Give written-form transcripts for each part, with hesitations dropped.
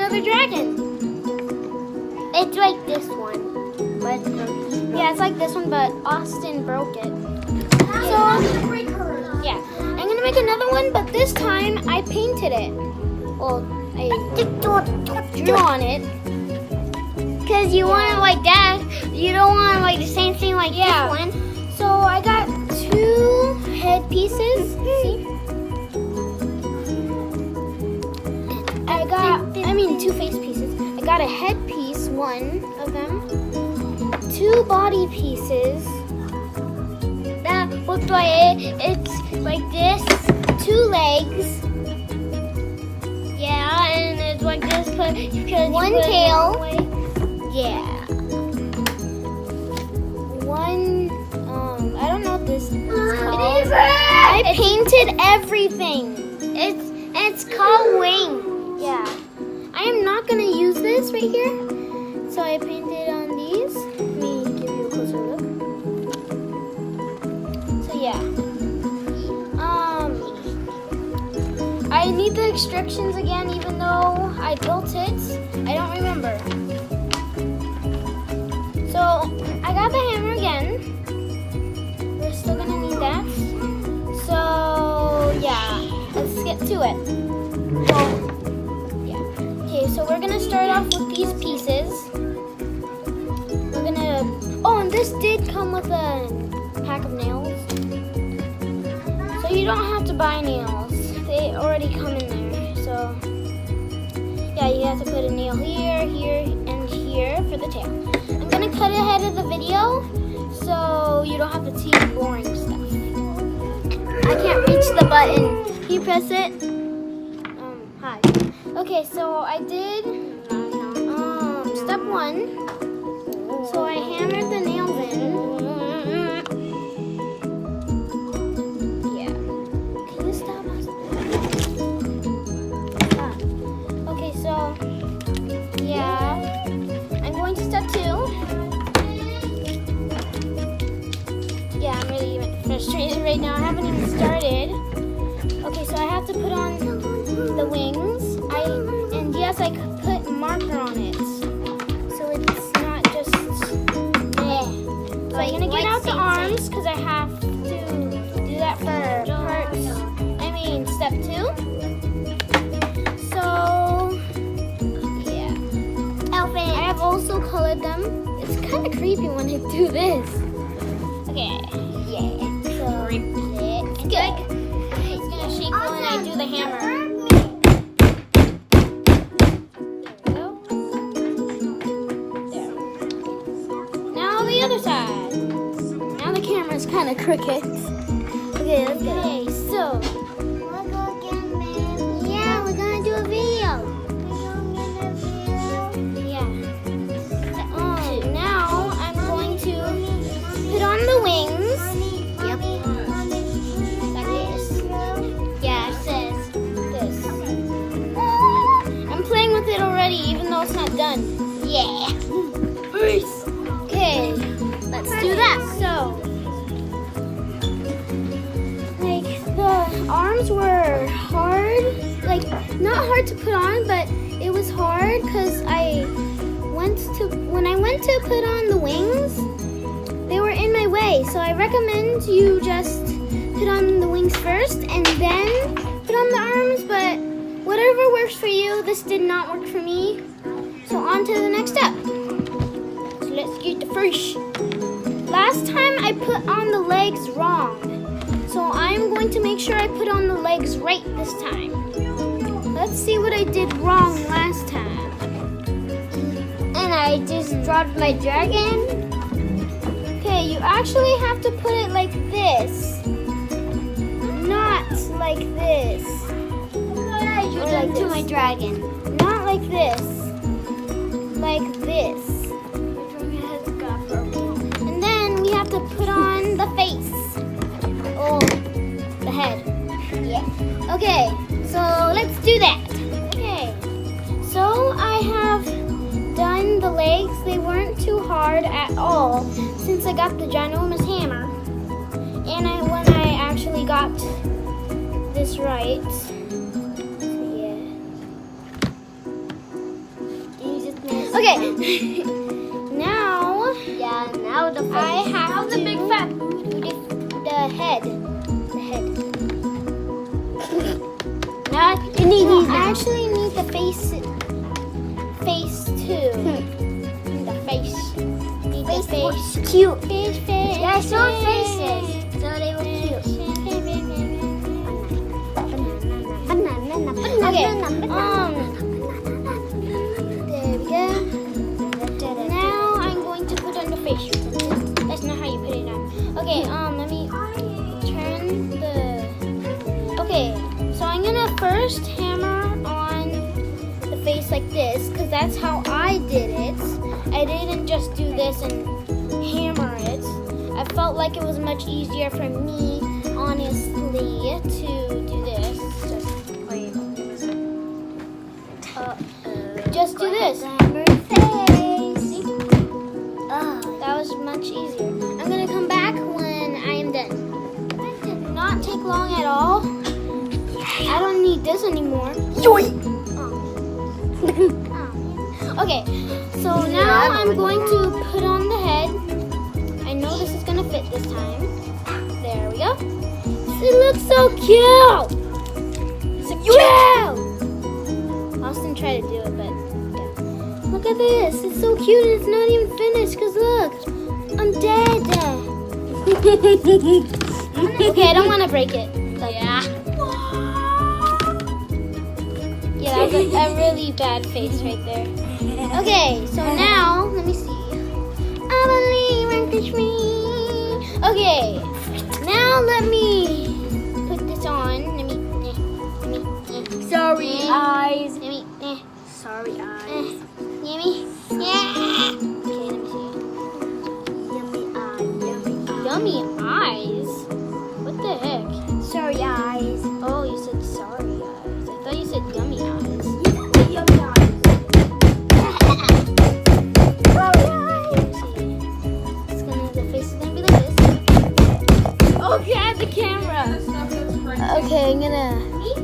another dragon. It's like this one. But Yeah, it's like this one, but Austin broke it. So, yeah. I'm gonna make another one, but this time I painted it. Well, I drew on it. because you want it like that. You don't want like the same thing like this one. So I got 2 head pieces. See? I mean 2 face pieces. I got a head piece, 1 of them. 2 body pieces. That looks like it's like this. 2 legs. Yeah, and it's like this because 1 tail. Yeah. 1. I don't know what this is called. I painted everything. It's called wing. Yeah. I am not gonna use this right here. So I painted on these. Let me give you a closer look. So yeah. I need the instructions again, even though I built it. I don't remember. So I got the hammer again. We're still gonna need that. So yeah, let's get to it. Well, yeah. Okay, so we're gonna start off with these pieces. We're gonna. Oh, and this did come with a pack of nails. So you don't have to buy nails. They already come in there. So yeah, you have to put a nail here, here, and here for the tail. I'm gonna cut ahead of the video so you don't have to see boring stuff. I can't reach the button. Can you press it? Hi. Okay, so I did step 1. So I hammered the nails in. Yeah. Can you stop us? Okay, so yeah. I'm going to step 2. Yeah, I'm really frustrated right now. I haven't even started. Okay, so I have to put on the wings. And yes, I could put marker on it. So it's not just So I'm gonna get out the arms because I have to do that for step 2. So yeah. Elephant. I have also colored them. It's kind of creepy when I do this. Okay. Yeah. So it's good. It's gonna shake when I do the hammer. There we go. There. Now the other side. Now the camera's kind of crooked. Okay, let's go. Okay, so Yeah, we're gonna do a video. yeah. Now I'm going to put on the wings. Yep. Like this. Yeah, it says. This. I'm playing with it already, even though it's not done. Yeah. Okay, let's do that. So, like the arms were hard, like not hard to put on, but it was hard because when I went to put on the wings, they were in my way. So I recommend you just put on the wings first and then put on the arms, but whatever works for you. This did not work for me. So on to the next step. So let's get the first. Last time I put on the legs wrong. So I'm going to make sure I put on the legs right this time. Let's see what I did wrong last time. And I just dropped my dragon. Okay, you actually have to put it like this. Not like this. You Or done like to this. my dragon. Not like this. Like this. And then we have to put on the face. Oh, the head. Yeah. Okay, so let's do that. Okay, so I have done the legs. They weren't too hard at all since I got the ginormous hammer. And when I actually got this right. Okay. Now now the I have the to big fat. do the head. The head. Now you need these. I actually need the face. Face too. The face. Need the face. Cute. Face. Yeah, show faces. So they were cute. Okay. There we go. Now I'm going to put on the face. That's not how you put it on. Okay. Let me turn the. Okay. So I'm gonna first hammer on the face like this, because that's how I did it. I didn't just do this and hammer it. I felt like it was much easier for me, honestly, to do this. Just do this. See? That was much easier. I'm gonna come back when I am done. That did not take long at all. I don't need this anymore. Okay, so now I'm going to put on the head. I know this is gonna fit this time. There we go. It looks so cute. So cute. Austin tried to do it, but yeah. Look at this. It's so cute. And it's not even finished. Cause look, I'm dead. Okay, I don't want to break it. But yeah. Yeah, that was a really bad face right there. Okay, so now, let me see. I believe I can dream. Okay, now let me put this on. Sorry eyes. Let me, Sorry eyes. Yummy. Yeah. Okay, let me see. Yummy eyes? What the heck? Sorry eyes. Oh, you said sorry eyes. I thought you said yummy eyes. Yummy eyes. The face is gonna be like this. Okay, the camera. Okay, I'm gonna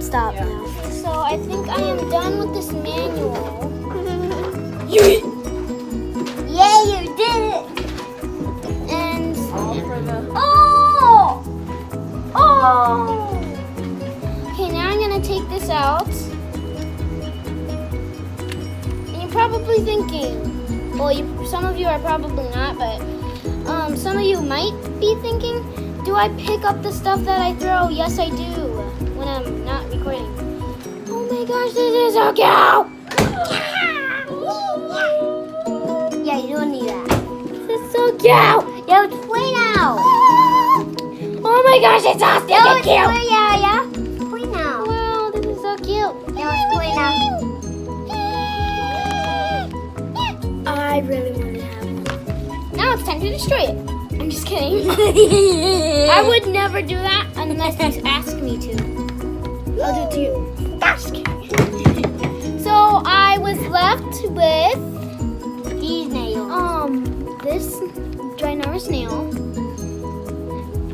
stop now. So I think I am done with this manual. Yeah, you did it. And Oh! okay, now I'm gonna take this out. And you're probably thinking, well, some of you are probably not, but some of you might be thinking, do I pick up the stuff that I throw? Yes, I do, when I'm not recording. Oh my gosh, this is so cute! Yeah, you don't need that. This is so cute! Yeah, let's play now. Oh my gosh, it's awesome! Yeah, let's Cute! play, yeah. Play now. Wow, this is so cute! Yeah, let's play now. I really want to have one. Now it's time to destroy it. I'm just kidding. I would never do that unless you ask me to. I'll do it to you. Ask. So I was left with These nails. this ginormous nail,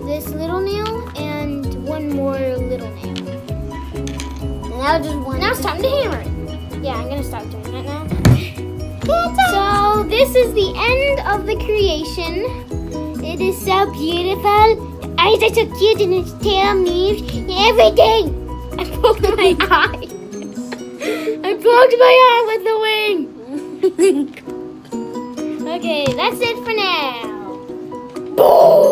this little nail, and one more little nail. Now just one. Now it's time to hammer it. Yeah, I'm gonna stop doing that now. So this is the end of the creation. It is so beautiful. The eyes are so cute and its tail moves. Everything. I poked my eye. I poked my eye with the wing. Okay, that's it for now. Boom.